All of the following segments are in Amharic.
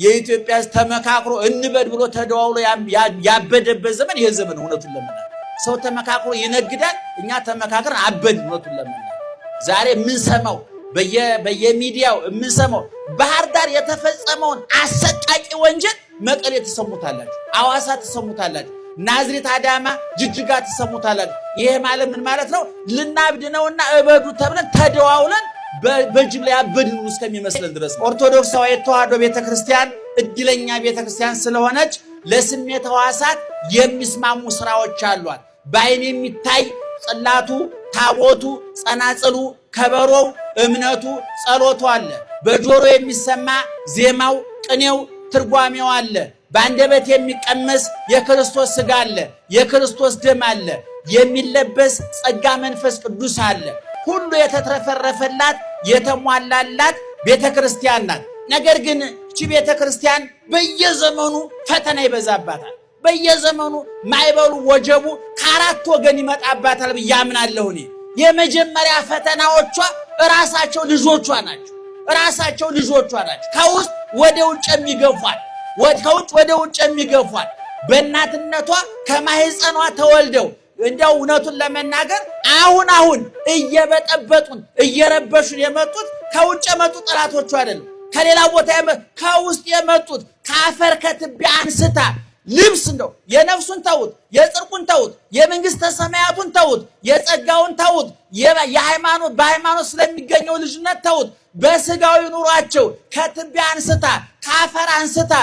የኢትዮጵያ ተመካክሮ እንበድ ብሎ ተደዋውሎ ያበደበት ዘመን ይሄ ዘመን እውነቱን ለምናል ሰው ተመካክሮ ይነግዳል እኛ ተመካክረን አበድ እውነቱን ለምናል ዛሬ ምን ሰማው በየሚዲያው ምን ሰማው ባህር ዳር የተፈጸመውን አሰቃቂ ወንጀል መቀሌ ተሰሙታላችሁ አዋሳ ተሰሙታላችሁ ናዝሬት አዳማ ጅጅጋ ተሰሙታላችሁ ይሄ ማለት ምን ማለት ነው ልናብድ ነውና እበዱ ተብለን ተደዋውለን በጅምላ ያበድን እስከሚመስለን ድረስ ኦርቶዶክሳዊ ተዋህዶ ቤተክርስቲያን እድለኛ ቤተክርስቲያን ስለሆነች ለስሜት ሕዋሳት የሚስማሙ ስራዎች አሏት በአይን የሚታይ ጽላቱ ታቦቱ ጸናጽሉ ከበሮው እምነቱ ጸሎቱ አለ በጆሮ የሚሰማ ዜማው ቅኔው ትርጓሜው አለ በአንደበት የሚቀመስ የክርስቶስ ሥጋ አለ የክርስቶስ ደም አለ የሚለበስ ጸጋ መንፈስ ቅዱስ አለ ሁሉ የተትረፈረፈላት የተሟላላት ቤተክርስቲያን ናት ነገር ግን እቺ ቤተክርስቲያን በየዘመኑ ፈተና ይበዛባታል በየዘመኑ ማይበሉ ወጀቡ ከአራት ወገን ይመጣባታል ያምናለሁ እኔ የመጀመሪያ ፈተናዎቿ ራሳቸው ልጆቿ ናቸው ከውስጥ ወደ ውጭ የሚገፏል ከውጭ ወደ ውጭ የሚገፏል በእናትነቷ ከማህፀኗ ተወልደው እንደው እውነቱን ለመናገር አሁን እየበጠበጡን እየረበሹን የመጡት ከውጭ የመጡት ጠላቶቹ አይደለም ከሌላ ቦታ ከውስጥ የመጡት ካፈር ከትቢያ አንስታ ልብስ ነው የነፍሱን ተውት የጽድቁን ተውት የመንግስተ ሰማያቱን ተውት የጸጋውን ተውት በሃይማኖት ስለሚገኘው ልጅነት ተውት በስጋዊ ኑሯቸው ከትቢያ አንስታ ካፈር አንስታ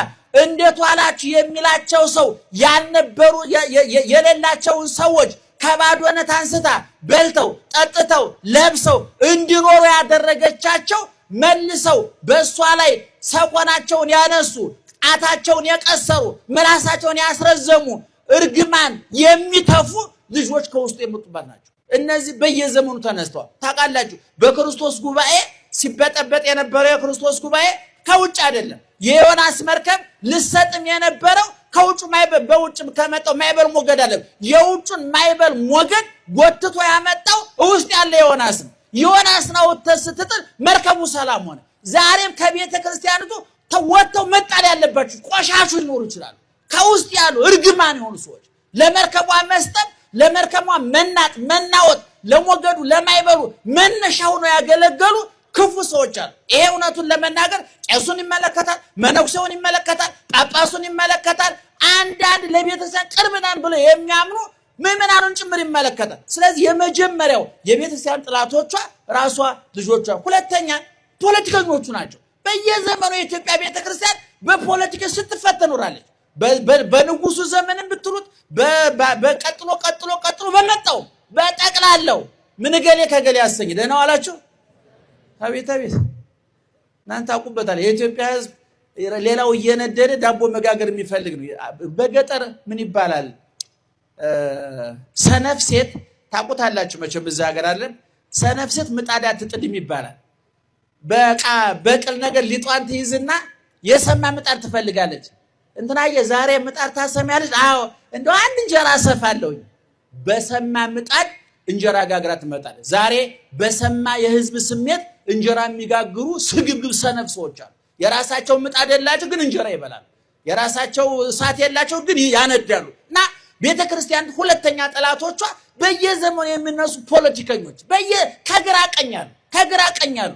እንዴት ዋላችሁ የሚላቸው ሰው ያልነበሩ የሌላቸውን ሰዎች ከባዶነት አንስታ በልተው ጠጥተው ለብሰው እንዲኖሩ ያደረገቻቸው መልሰው በእሷ ላይ ሰቆናቸውን ያነሱ ጣታቸውን የቀሰሩ ምላሳቸውን ያስረዘሙ እርግማን የሚተፉ ልጆች ከውስጡ የመጡባት ናቸው እነዚህ በየዘመኑ ተነስተዋል ታውቃላችሁ በክርስቶስ ጉባኤ ሲበጠበጥ የነበረው የክርስቶስ ጉባኤ ከውጭ አይደለም የዮናስ መርከብ ልሰጥም የነበረው ከውጭ በውጭ ከመጣው ማይበል ሞገድ አለ የውጭን ማይበል ሞገድ ጎትቶ ያመጣው ውስጥ ያለ ዮናስ ነው ተስተጥል መርከቡ ሰላም ሆነ ዛሬም ከቤተ ክርስቲያኒቱ ተወጥተው መጣል ያለባችሁ ቆሻሹ ሊኖሩ ይችላል ከውስጥ ያሉ እርግማን የሆኑ ሰዎች ለመርከቧ መስጠም ለመርከቧ መናወጥ ለሞገዱ ለማይበሉ መነሻው ነው ያገለገሉ ክፉ ሰዎች አሉ ይሄ እውነቱን ለመናገር ቄሱን ይመለከታል መነኩሴውን ይመለከታል ጳጳሱን ይመለከታል አንዳንድ ለቤተክርስቲያን ቅርብናን ብለው የሚያምኑ ምዕመናኑን ጭምር ይመለከታል ስለዚህ የመጀመሪያው የቤተክርስቲያን ጥላቶቿ ራሷ ልጆቿ ሁለተኛ ፖለቲከኞቹ ናቸው በየዘመኑ የኢትዮጵያ ቤተክርስቲያን በፖለቲካ ስትፈተኑራለች በንጉሱ ዘመንን ብትሉት በቀጥሎ በመጣው በጠቅላላው ምን ገሌ ከገሌ ያሰኝ ደህና ዋላችሁ አቤት እናንተ አቁበታል የኢትዮጵያ ሕዝብ ሌላው እየነደደ ዳቦ መጋገር የሚፈልግ ነው በገጠር ምን ይባላል ሰነፍ ሴት ታቁታላችሁ መቼም እዛ ሀገር አለ ሰነፍ ሴት ምጣድ አትጥድም ይባላል በቅል ነገር ሊጧን ትይዝና የሰማ ምጣድ ትፈልጋለች እንትናየ ዛሬ ምጣድ ታሰሚያለች አዎ እንደው አንድ እንጀራ ሰፋለሁ በሰማ ምጣድ እንጀራ ጋግራ ትመጣለች ዛሬ በሰማ የህዝብ ስሜት እንጀራ የሚጋግሩ ስግብግብ ሰነፍ ሰዎች አሉ የራሳቸው ምጣድ የላቸው ግን እንጀራ ይበላሉ የራሳቸው እሳት የላቸው ግን ያነዳሉና ቤተክርስቲያን ሁለተኛ ጠላቶቿ በየዘመኑ የሚነሱ ፖለቲከኞች ከግራ ቀኛሉ